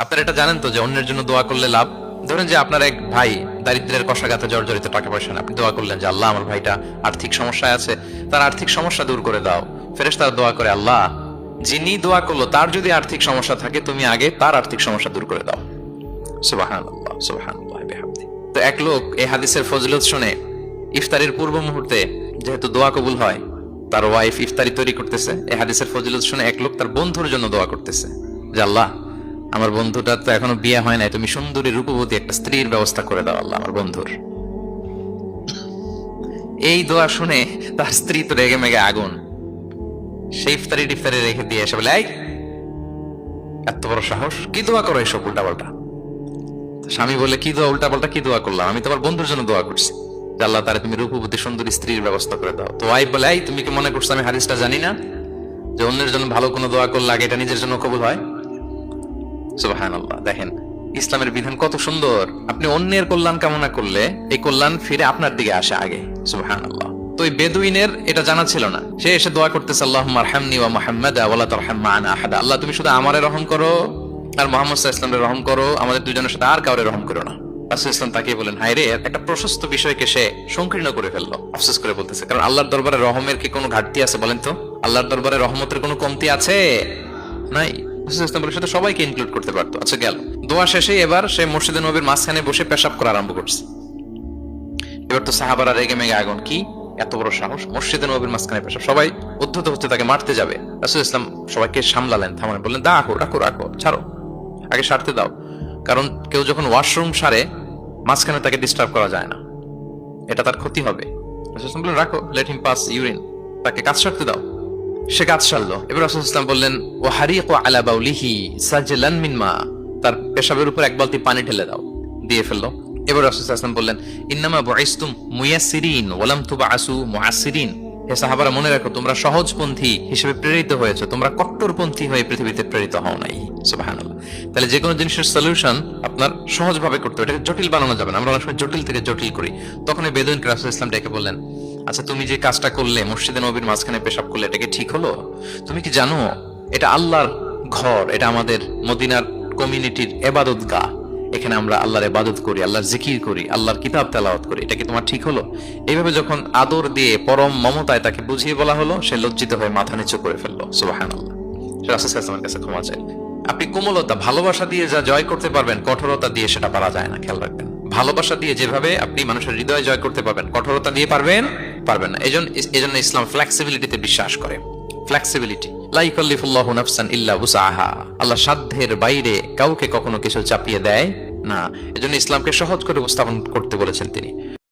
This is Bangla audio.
আপনারা এটা জানেন তো যে অন্যের জন্য দোয়া করলে লাভ? ধরেন যে আপনার এক ভাই দারিদ্রের কষাঘাতে জর্জরিত, টাকা পয়সা না, আপনি দোয়া করলেন যে আল্লাহ আমার ভাইটা আর্থিক সমস্যায় আছে, তার আর্থিক সমস্যা দূর করে দাও। ফেরেশতারা দোয়া করে, আল্লাহ যিনি দোয়া করলো তার যদি আর্থিক সমস্যা থাকে তুমি আগে তার আর্থিক সমস্যা দূর করে দাও। সুবহানাল্লাহ সুবহানাল্লাহ বিহামদি। তো এক লোক এই হাদিসের ফজিলত শুনে ইফতারের পূর্ব মুহূর্তে, যেহেতু দোয়া কবুল হয়, তার ওয়াইফ ইফতারি তৈরি করতেছে, এই হাদিসের ফজিলত শুনে এক লোক তার বন্ধুর জন্য দোয়া করতেছে যে আল্লাহ আমার বন্ধুটার তো এখনো বিয়ে হয় নাই, তুমি সুন্দরী রূপবতী একটা স্ত্রীর ব্যবস্থা করে দাও আল্লাহ আমার বন্ধুর। এই দোয়া শুনে তার স্ত্রী তো রেগে মেগে আগুন, সেই ইফতারি টিফতারি রেখে দিয়ে এসে বলে, এই এত বড় সাহস, কি দোয়া করো এসব উল্টা পাল্টা? স্বামী বলে, কি দোয়া উল্টা পাল্টা, কি দোয়া করলাম? আমি তোমার বন্ধুর জন্য দোয়া করছি যে আল্লাহ তারে তুমি রূপবতী সুন্দরী স্ত্রীর ব্যবস্থা করে দাও। তো ওয়াইফ বলে, এই তুমি কি মনে করছো আমি হাদিসটা জানি না যে অন্যের জন্য ভালো কোনো দোয়া করলে আগে এটা নিজের জন্য কবুল হয়? সুবহানাল্লাহ। দেখেন ইসলামের বিধান কত সুন্দর। আপনি অন্যের কল্যাণ কামনা করলে এই কল্যাণ ফিরে আপনার দিকে আসে আগে। সুবহানাল্লাহ। তো এই বেদুইনের এটা জানা ছিল না, সে এসে দোয়া করতেছে, আল্লাহুম্মা আরহামনি ওয়া মুহাম্মাদা ওয়া লা তারহাম মা'ানা আহাদা। আল্লাহ তুমি শুধু আমারে রহম করো আর মুহাম্মদ সাল্লাল্লাহু আলাইহি ওয়াসাল্লামের রহম করো, আমাদের দুজনের সাথে আর কাউরে রহম করো না। রাসূল ইসলাম তাকিয়ে বলেন, হায় রে, একটা প্রশস্ত বিষয়কে সে সংকীর্ণ করে ফেললো। আফসোস করে বলতেছে, কারণ আল্লাহর দরবারে রহমের কি কোনো ঘাটতি আছে বলেন তো? আল্লাহর দরবারে রহমতের কোনো কমতি আছে? নাই। সাথে সবাইকে ইনক্লুড করতে পারতো। আচ্ছা গেল, দোয়া শেষে এবার সে মসজিদে নববীর মাঝখানে বসে পেশাব করা আরম্ভ করছে। এবার তো সাহাবারা রেগে মেগে আগুন, কি এত বড় সাহস, মসজিদে নববীর মাঝখানে পেশাব! সবাই উদ্ধত হচ্ছে, তাকে মারতে যাবে। রাসূল ইসলাম সবাইকে সামলালেন, থামালেন, বললেন, রাখো রাখো রাখো, ছাড়ো, আগে সারতে দাও। কারণ কেউ যখন ওয়াশরুম সারে মাঝখানে তাকে ডিস্টার্ব করা যায় না, এটা তার ক্ষতি হবে। রাসূল ইসলাম বললেন, রাখো, লেট হিম পাস ইউরিন, তাকে কাজ সারতে দাও। সে কাজ সারলো। এবার রাসূল ইসলাম বললেন, ও হারিকু আলা বাউলিহি সাজলান মিন মা, তার পেশাবের উপর এক বালতি পানি ঢেলে দাও, দিয়ে ফেললো। এবার রাসূল ইসলাম বললেন, ইন্নামা বুইসতুম মুয়াসসিরিন ওয়া লাম তুবআসু মুআসসিরিন। হে সাহাবারা, মনে রাখো তোমরা সহজপন্থী হিসেবে প্রেরিত হয়েছে, তোমরা কট্টরপন্থী হয়ে পৃথিবীতে প্রেরিত হও নাই। সুবহানাল্লাহ। তাহলে যে কোনো জিনিসের সলিউশন আপনার সহজভাবে করতে হবে, এটাকে জটিল বানানো যাবে না। আমরা অনেক সময় জটিল থেকে জটিল করি। তখন এই বেদুইনকে রাসূল ইসলাম ডেকে বললেন, আচ্ছা তুমি যে কাজটা করলে, মসজিদে নববীর মাঝখানে পেশাব করলে, এটা কি ঠিক হলো? তুমি কি জানো এটা আল্লাহর ঘর, এটা আমাদের মদিনার কমিউনিটির ইবাদতগাহ, এখানে আমরা আল্লাহর ইবাদত করি, আল্লাহর জিকির করি, আল্লাহর কিতাব তেলাওয়াত করি, এটা কি তোমার ঠিক হলো? এইভাবে যখন আদর দিয়ে পরম মমতায় তাকে বুঝিয়ে বলা হলো, সে লজ্জিত হয়ে মাথা নিচু করে ফেললো। সুবহানাল্লাহ। রাসূল সাল্লাল্লাহু আলাইহি ওয়াসাল্লামের কাছে ক্ষমা চাই। আপনি কোমলতা, ভালোবাসা দিয়ে যা জয় করতে পারবেন, কঠোরতা দিয়ে সেটা পারা যায় না, খেয়াল রাখবেন। ভালোবাসা দিয়ে যেভাবে আপনি মানুষের হৃদয় জয় করতে পারবেন, কঠোরতা দিয়ে পারবেন না। এজন্য ইসলাম ফ্লেক্সিবিলিটিতে বিশ্বাস করে। ফ্লেক্সিবিলিটি, লা ইউকাল্লিফুল্লাহু নাফসান ইল্লা উসআহা। আল্লাহ সাধ্যের বাইরে কাউকে কখনো কিছু চাপিয়ে দেয় না। এজন্য ইসলামকে সহজ করে উপস্থাপন করতে বলেছেন তিনি।